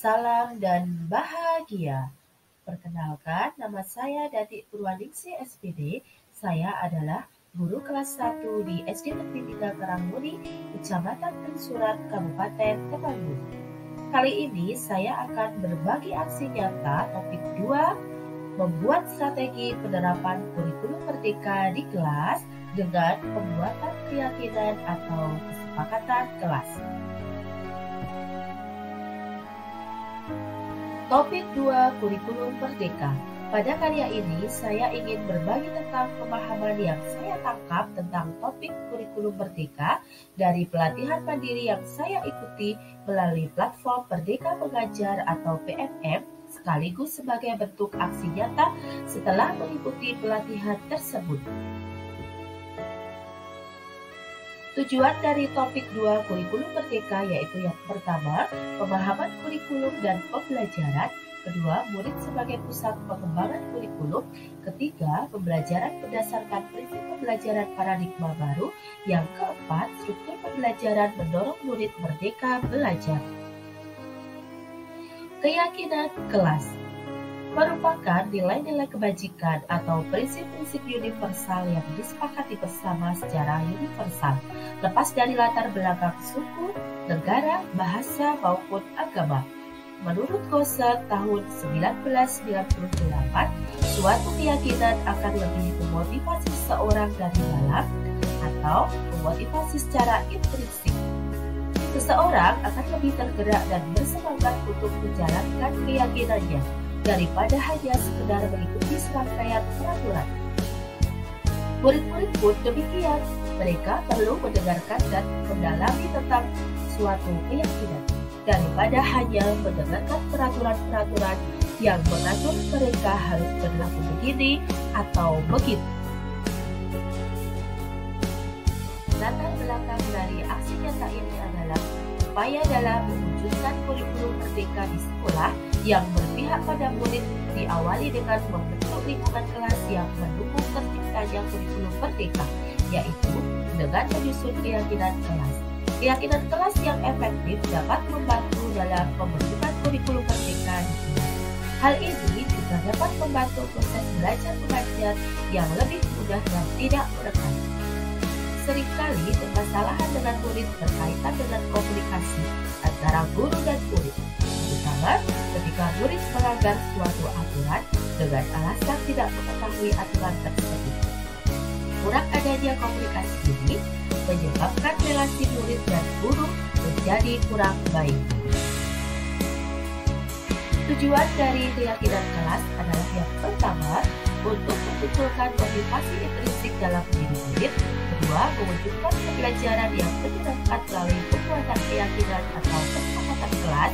salam dan bahagia. Perkenalkan, nama saya Dati Purwaningsi SPD. Saya adalah guru kelas 1 di SD Negeri 3 Karangmuni, Kecamatan Pensurat, Kabupaten Temanggung. Kali ini saya akan berbagi aksi nyata topik 2, membuat strategi penerapan kurikulum merdeka di kelas dengan pembuatan keyakinan atau kesepakatan kelas. Topik 2, kurikulum merdeka. Pada karya ini, saya ingin berbagi tentang pemahaman yang saya tangkap tentang topik kurikulum merdeka dari pelatihan mandiri yang saya ikuti melalui platform Merdeka Mengajar atau PMM, sekaligus sebagai bentuk aksi nyata setelah mengikuti pelatihan tersebut. Tujuan dari topik 2 kurikulum merdeka yaitu yang pertama, pemahaman kurikulum dan pembelajaran, kedua, murid sebagai pusat pengembangan kurikulum, ketiga, pembelajaran berdasarkan prinsip pembelajaran paradigma baru, yang keempat, struktur pembelajaran mendorong murid merdeka belajar. Keyakinan kelas merupakan nilai-nilai kebajikan atau prinsip-prinsip universal yang disepakati bersama secara universal, lepas dari latar belakang suku, negara, bahasa, maupun agama. Menurut Gosset tahun 1998, suatu keyakinan akan lebih memotivasi seseorang dari dalam atau memotivasi secara intrinsik. Seseorang akan lebih tergerak dan bersemangat untuk menjalankan keyakinannya daripada hanya sekedar mengikuti serangkaian peraturan. Murid-murid pun demikian, mereka perlu mendengarkan dan mendalami tentang suatu keyakinan daripada hanya mendengarkan peraturan-peraturan yang mengatur mereka harus berlaku begini atau begitu. Latar belakang dari aksi nyata ini adalah upaya dalam mewujudkan kurikulum merdeka di sekolah yang berpihak pada murid, diawali dengan membentuk lingkungan kelas yang mendukung terciptanya kurikulum merdeka, yaitu dengan menyusun keyakinan kelas. Keyakinan kelas yang efektif dapat membantu dalam pembentukan kurikulum merdeka di kelas. Hal ini juga dapat membantu proses belajar mengajar yang lebih mudah dan tidak menekan. Seringkali permasalahan dengan murid berkaitan dengan komunikasi antara guru dan murid, terutama ketika murid melanggar suatu aturan dengan alasan tidak mengetahui aturan tersebut. Kurang adanya komunikasi ini menyebabkan relasi murid dan guru menjadi kurang baik. Tujuan dari keyakinan kelas adalah yang pertama, untuk memunculkan motivasi intrinsik dalam diri murid, kedua, mewujudkan pembelajaran yang menyenangkan melalui pembuatan keyakinan atau kesepakatan kelas,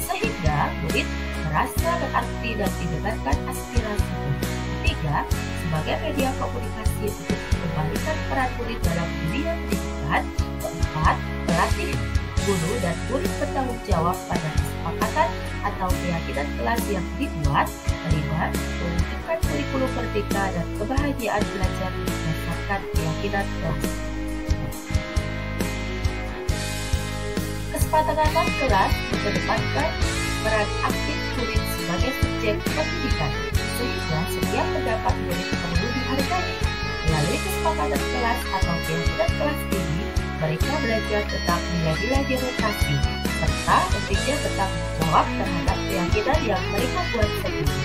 sehingga murid merasa berarti dan didengarkan aspirasinya. Ketiga, sebagai media komunikasi untuk mengembalikan peran murid dalam dunia pendidikan. Keempat, melatih guru dan murid bertanggung jawab pada kesepakatan atau keyakinan kelas yang dibuat. Kelima, mewujudkan kurikulum merdeka dan kebahagiaan belajar berdasarkan keyakinan kelas. Kesepakatan kelas mengedepankan peran aktif murid sebagai subjek pendidikan, sehingga setiap pendapat murid perlu dihargai. Melalui kesepakatan kelas atau keyakinan kelas ini, mereka belajar tentang nilai-nilai demokrasi, serta pentingnya bertanggung jawab terhadap keyakinan yang mereka buat sendiri.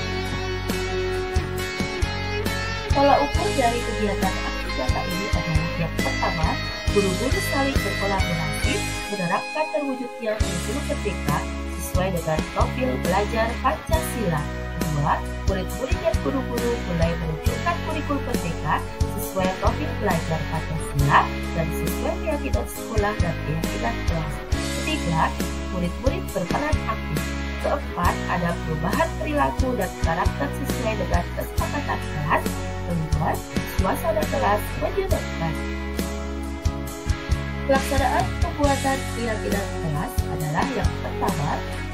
Tolak ukur dari kegiatan aksi nyata ini adalah yang pertama, guru-guru saling berkolaborasi menerapkan terwujudnya kurikulum merdeka sesuai dengan profil belajar Pancasila. Kedua, murid-murid dan guru-guru mulai menunjukkan kurikulum merdeka sesuai profil belajar Pancasila dan sesuai keyakinan sekolah dan keyakinan kelas. Ketiga, murid-murid berperan aktif. Keempat, ada perubahan perilaku dan karakter sesuai dengan kesepakatan kelas. Kelima, suasana kelas menyenangkan. Pelaksanaan pembuatan keyakinan kelas adalah yang pertama,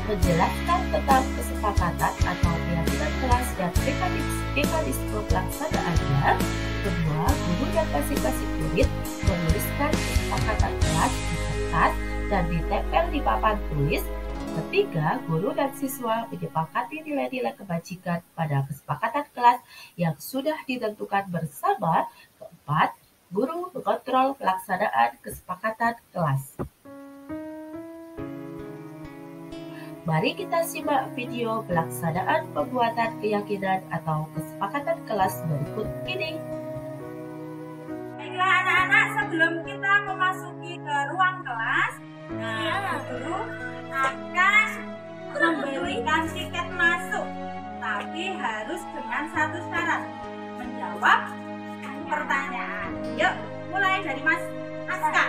menjelaskan tentang kesepakatan atau keyakinan kelas dan mekanisme pelaksanaannya. Kedua, guru dan masing-masing murid menuliskan kesepakatan kelas di kertas dan ditempel di papan tulis. Ketiga, guru dan siswa menyepakati nilai-nilai kebajikan pada kesepakatan kelas yang sudah ditentukan bersama. Keempat, guru mengontrol pelaksanaan kesepakatan kelas. Mari kita simak video pelaksanaan pembuatan keyakinan atau kesepakatan kelas berikut ini. Baiklah anak-anak, sebelum kita memasuki ke ruang kelas, guru akan memberikan tiket masuk, tapi harus dengan satu syarat, menjawab pertanyaan. Yuk, mulai dari Mas Aska.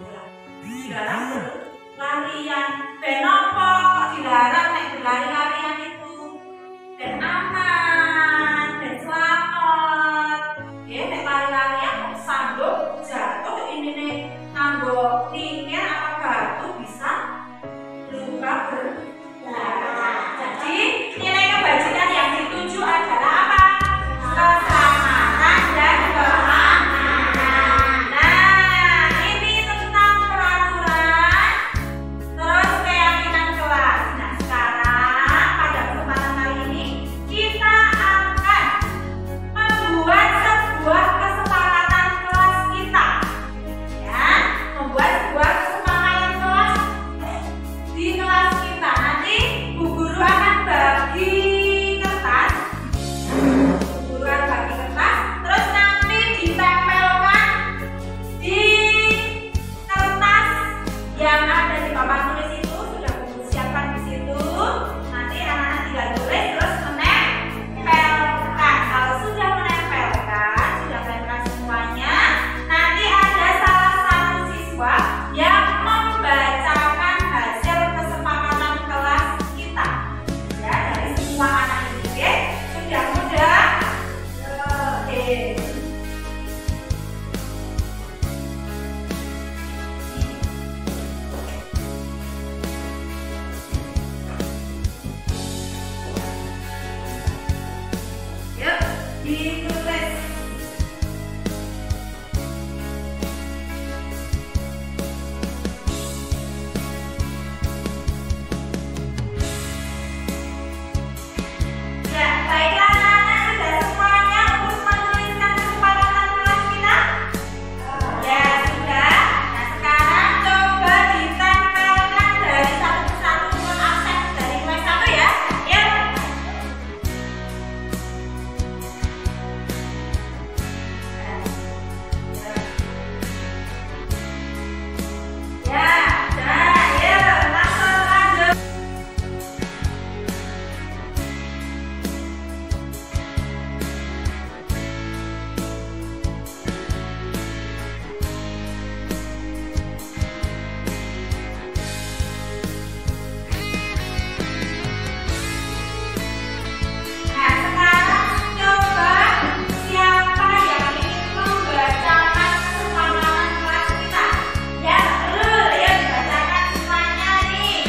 sekolah. Dilarang berlarian. Ben opo dilarang nek berlari-larian itu? Ben aman, ben selamat. Ya nek lari-larian kok sandung jatuh ini nih nganggo tingkir apa batu bisa luka berdarah. Jadi nilai kebajikan yang dituju adalah apa? Keselamatan dan keamanan. Nah, ini tentang peraturan, terus keyakinan kelas. Nah, sekarang pada kesempatan kali ini kita akan membuat sebuah kesepakatan kelas kita. Ya, membuat sebuah kesepakatan kelas di kelas kita. Nanti Bu Guru akan bagi kertas. Bu Guru akan bagi kertas, terus nanti ditempelkan di kertas yang ada di papan tulis itu. Sudah Bu Guru siapkan di situ. Nanti anak-anak tinggal tulis terus menempelkan. Kalau sudah menempelkan semuanya, nanti ada salah satu siswa yang membacakan hasil kesepakatan kelas kita. Ya, dari semua anak ini, oke? Sudah mudah? Oke. Yuk, ditulis. Ya, baiklah anak-anak, sudah semuanya untuk menuliskan kesepakatan kelas kita? Ya, sudah. Nah, sekarang coba ditempelkan dari satu persatu untuk absen dari mulai 1 ya. Yuk. Ya, dah, yuk, langsung lanjut. Nah, sekarang coba siapa yang ingin membacakan kesepakatan kelas kita? Ya, betul. Yuk, dibacakan semuanya nih.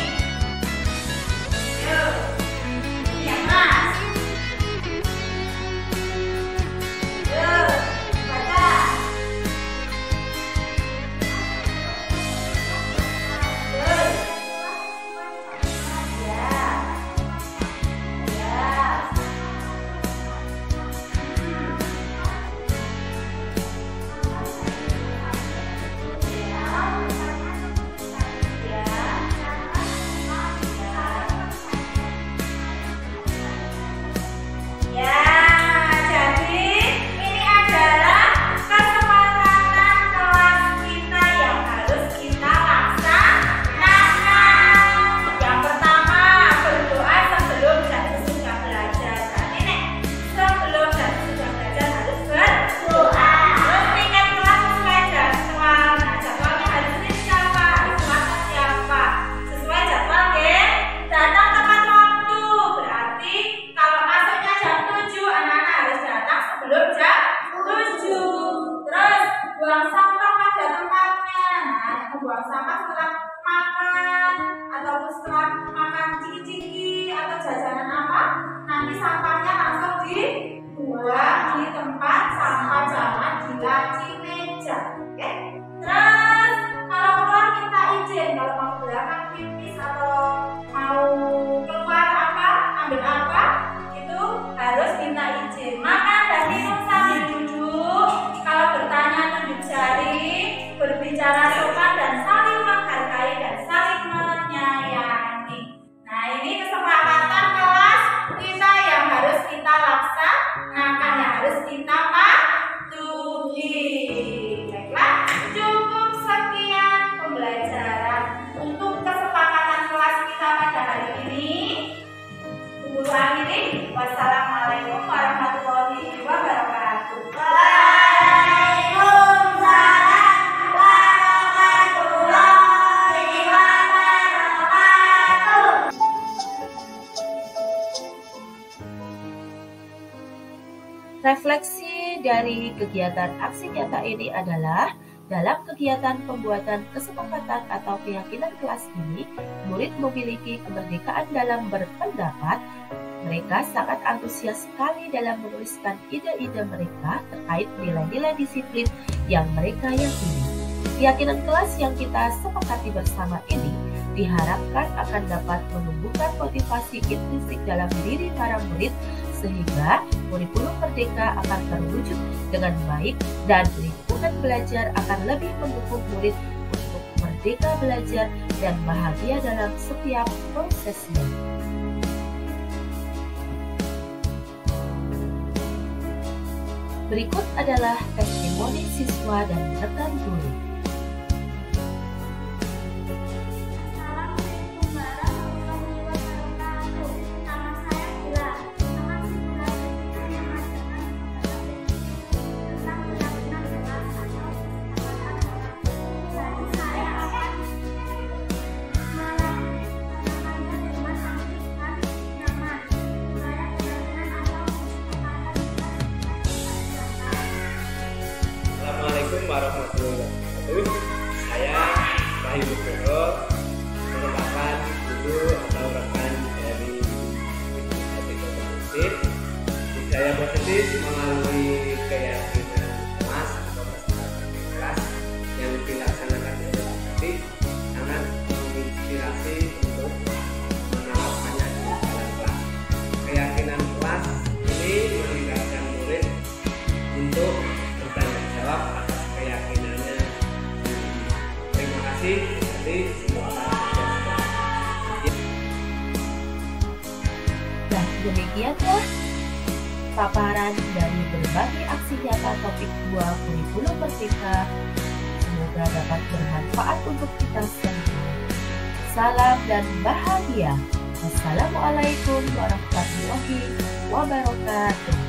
Yuk, ya Mas. Yuk, baca. Yuk. Ya. Ya. Ya, jadi ini adalah kesepakatan kelas kita yang harus kita laksanakan. Yang pertama, berdoa sebelum dan sesudah belajar. Berarti nih, sebelum dan sesudah belajar harus berdoa. Terus tiket kelas sesuai jadwal. Nah, jadwalnya hari Senin siapa? Hari Selasa siapa? Sesuai jadwal ya. Datang tepat waktu. Berarti kalau masuknya jam 7, anak-anak harus datang sebelum jam 7. Terus buang sampah pada tempatnya. Nah, membuang sampah setelah makan ataupun setelah makan ciki-ciki atau jajanan apa, nanti sampahnya langsung dibuang di tempat sampah, jangan di laci meja. Oke? Terus kalau keluar minta izin, kalau mau berangkat pipis atau mau keluar apa, ambil apa, itu harus minta izin. Makan dan minum sambil duduk. Kalau bertanya tunjuk jari, berbicara sopan dan saling menghargai dan saling menyayangi. Nah, ini kesepakatan kelas kita yang harus kita laksanakan, yang harus kita patuhi. Baiklah, cukup sekian pembelajaran untuk kesepakatan kelas kita pada hari ini. Bu Guru akhiri. Wassalamualaikum warahmatullahi wabarakatuh. Waalaikumsalam warahmatullahi dari kegiatan aksi nyata ini adalah dalam kegiatan pembuatan kesepakatan atau keyakinan kelas ini, murid memiliki kemerdekaan dalam berpendapat. Mereka sangat antusias sekali dalam menuliskan ide-ide mereka terkait nilai-nilai disiplin yang mereka yakini. Keyakinan kelas yang kita sepakati bersama ini diharapkan akan dapat menumbuhkan motivasi intrinsik dalam diri para murid sehingga kurikulum merdeka akan terwujud dengan baik dan lingkungan belajar akan lebih mendukung murid untuk merdeka belajar dan bahagia dalam setiap prosesnya. Berikut adalah testimoni siswa dan rekan guru. Assalamualaikum warahmatullahi wabarakatuh. Saya Wahyu Nugroho, merupakan guru atau rekan dari Budaya Positif. Budaya Positif melalui keyakinan kelas atau kesepakatan kelas yang dilaksanakan oleh Aktif sangat menginspirasi untuk menerapkannya di dalam kelas. Keyakinan kelas ini melibatkan murid untuk bertanggung jawab atas keyakinannya. Terima kasih. Nah, demikianlah paparan dari berbagai aksi nyata topik 2 kurikulum merdeka. Semoga dapat bermanfaat untuk kita semua. Salam dan bahagia. Wassalamualaikum warahmatullahi wabarakatuh.